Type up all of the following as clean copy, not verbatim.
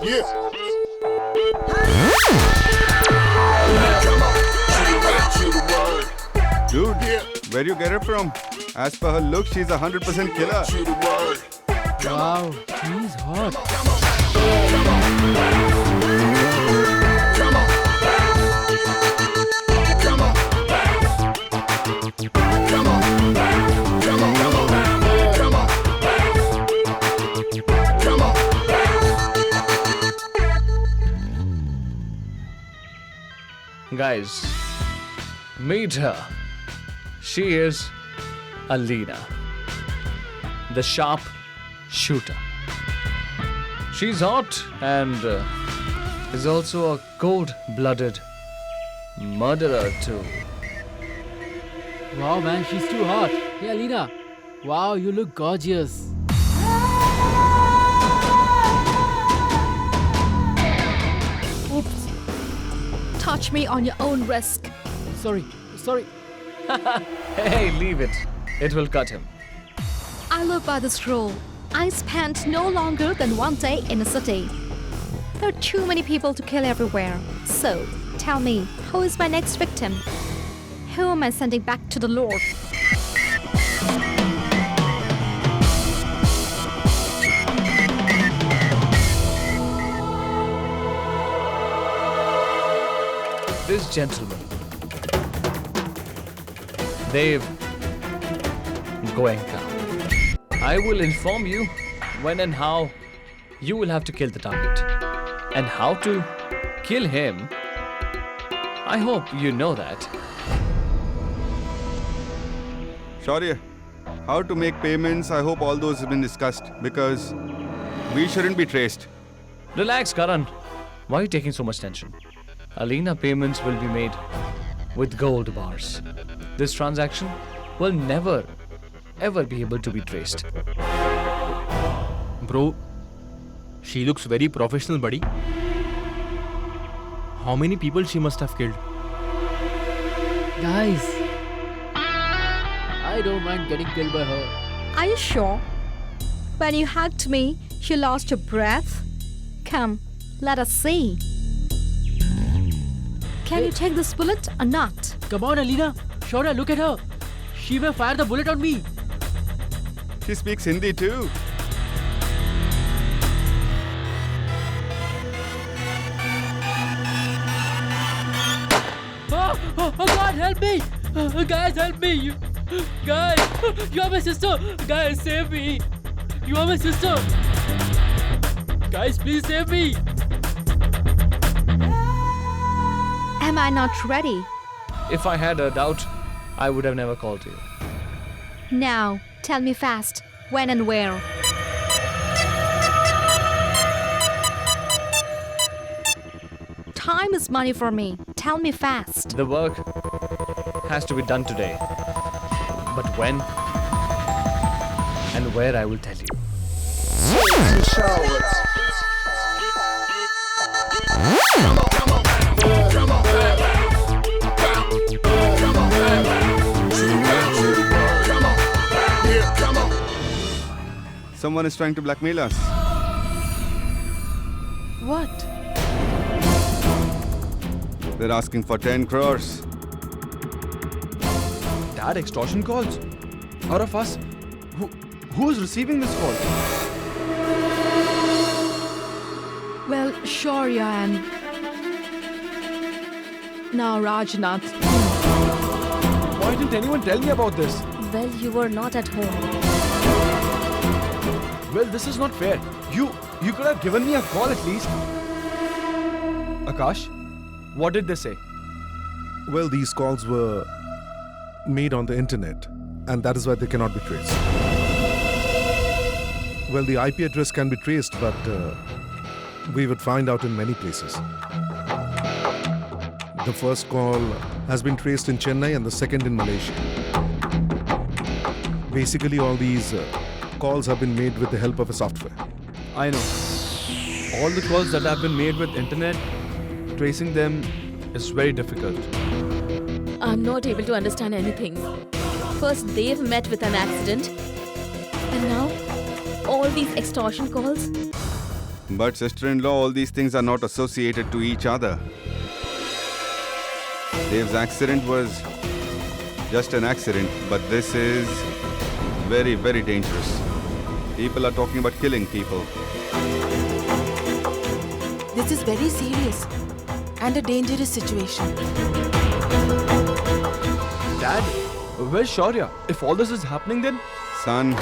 Yeah. Dude, where you get her from? As per her look, she's 100% killer. Wow, he's hot. Guys, meet her. She is Alina, the sharp shooter. She's hot and is also a cold-blooded murderer too. Wow, man, she's too hot. Hey, Alina. Wow, you look gorgeous. Oops. Touch me on your own risk. Sorry. Hey, leave it. It will cut him. I live by this rule. I spent no longer than 1 day in a city. There are too many people to kill everywhere. So, tell me, who is my next victim? Who am I sending back to the Lord? This gentleman, Dev Goenka. I will inform you when and how you will have to kill the target. And how to kill him, I hope you know that. Shaurya, how to make payments, I hope all those have been discussed because we shouldn't be traced. Relax, Karan. Why are you taking so much tension? Alina payments will be made with gold bars. This transaction will never, ever be able to be traced. Bro, she looks very professional, buddy. How many people she must have killed? Guys, I don't mind getting killed by her. Are you sure? When you hugged me, you lost your breath? Come, let us see. Can you take this bullet or not? Come on, Alina. Shaurya, look at her. She may fire the bullet on me. She speaks Hindi too. Oh, God, help me. Guys, help me. Guys, you are my sister. Guys, save me. You are my sister. Guys, please save me. Am I not ready? If I had a doubt, I would have never called you. Now, tell me fast, when and where. Time is money for me. Tell me fast. The work has to be done today. But when and where, I will tell you. Someone is trying to blackmail us. What? They're asking for 10 crores. Dad, extortion calls? Out of us? Who is receiving this call? Well, Shaurya and now Rajnath. Why didn't anyone tell me about this? Well, you were not at home. Well, this is not fair. You could have given me a call at least. Akash, what did they say? Well, these calls were made on the internet, and that is why they cannot be traced. Well, the IP address can be traced, but we would find out in many places. The first call has been traced in Chennai and the second in Malaysia. Basically, all these calls have been made with the help of a software. I know. All the calls that have been made with internet, tracing them is very difficult. I'm not able to understand anything. First, they've met with an accident. And now, all these extortion calls. But sister-in-law, all these things are not associated to each other. Dave's accident was just an accident, but this is very, very dangerous. People are talking about killing people. This is very serious and a dangerous situation. Dad, where's Shaurya? If all this is happening, then Son,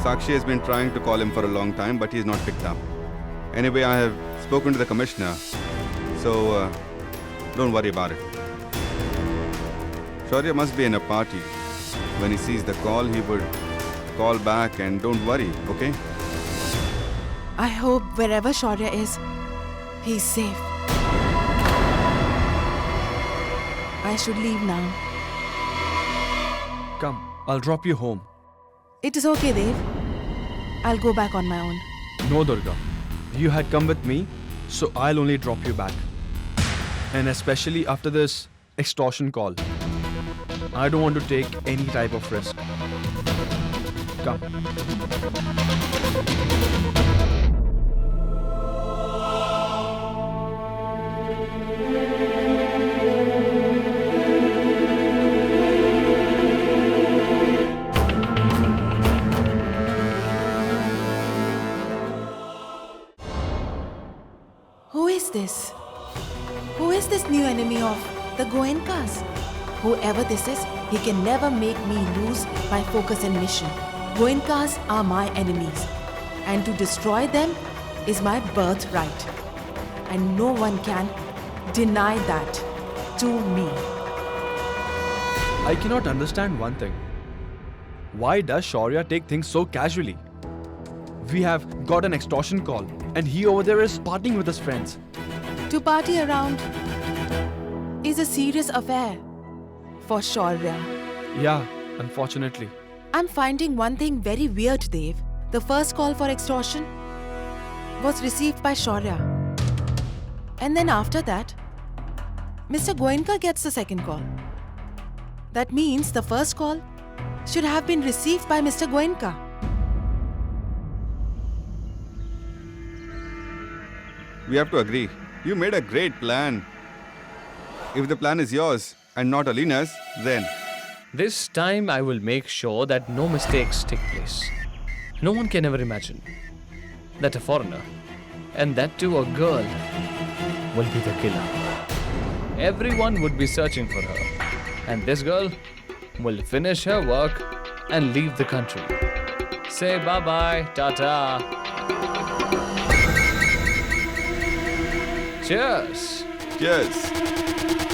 Sakshi has been trying to call him for a long time, but he's not picked up. Anyway, I have spoken to the commissioner, so don't worry about it. Shaurya must be in a party. When he sees the call, he would call back, and don't worry, okay? I hope wherever Shaurya is, he's safe. I should leave now. come, I'll drop you home. It is okay, Dev. I'll go back on my own. No, Durga. You had come with me, so I'll only drop you back. And especially after this extortion call. I don't want to take any type of risk. Come. Who is this? Who is this new enemy of the Goenkas? Whoever this is, he can never make me lose my focus and mission. Goenkas are my enemies, and to destroy them is my birthright. And no one can deny that to me. I cannot understand one thing. Why does Shaurya take things so casually? We have got an extortion call, and he over there is partying with his friends. To party around is a serious affair for Shaurya. Yeah, unfortunately. I'm finding one thing very weird, Dev. The first call for extortion was received by Shaurya. And then after that, Mr. Goenka gets the second call. That means the first call should have been received by Mr. Goenka. We have to agree. You made a great plan. If the plan is yours and not Alina's, then This time I will make sure that no mistakes take place. No one can ever imagine that a foreigner, and that too a girl, will be the killer. Everyone would be searching for her, and this girl will finish her work and leave the country. Say bye-bye, ta-ta. Cheers. cheers.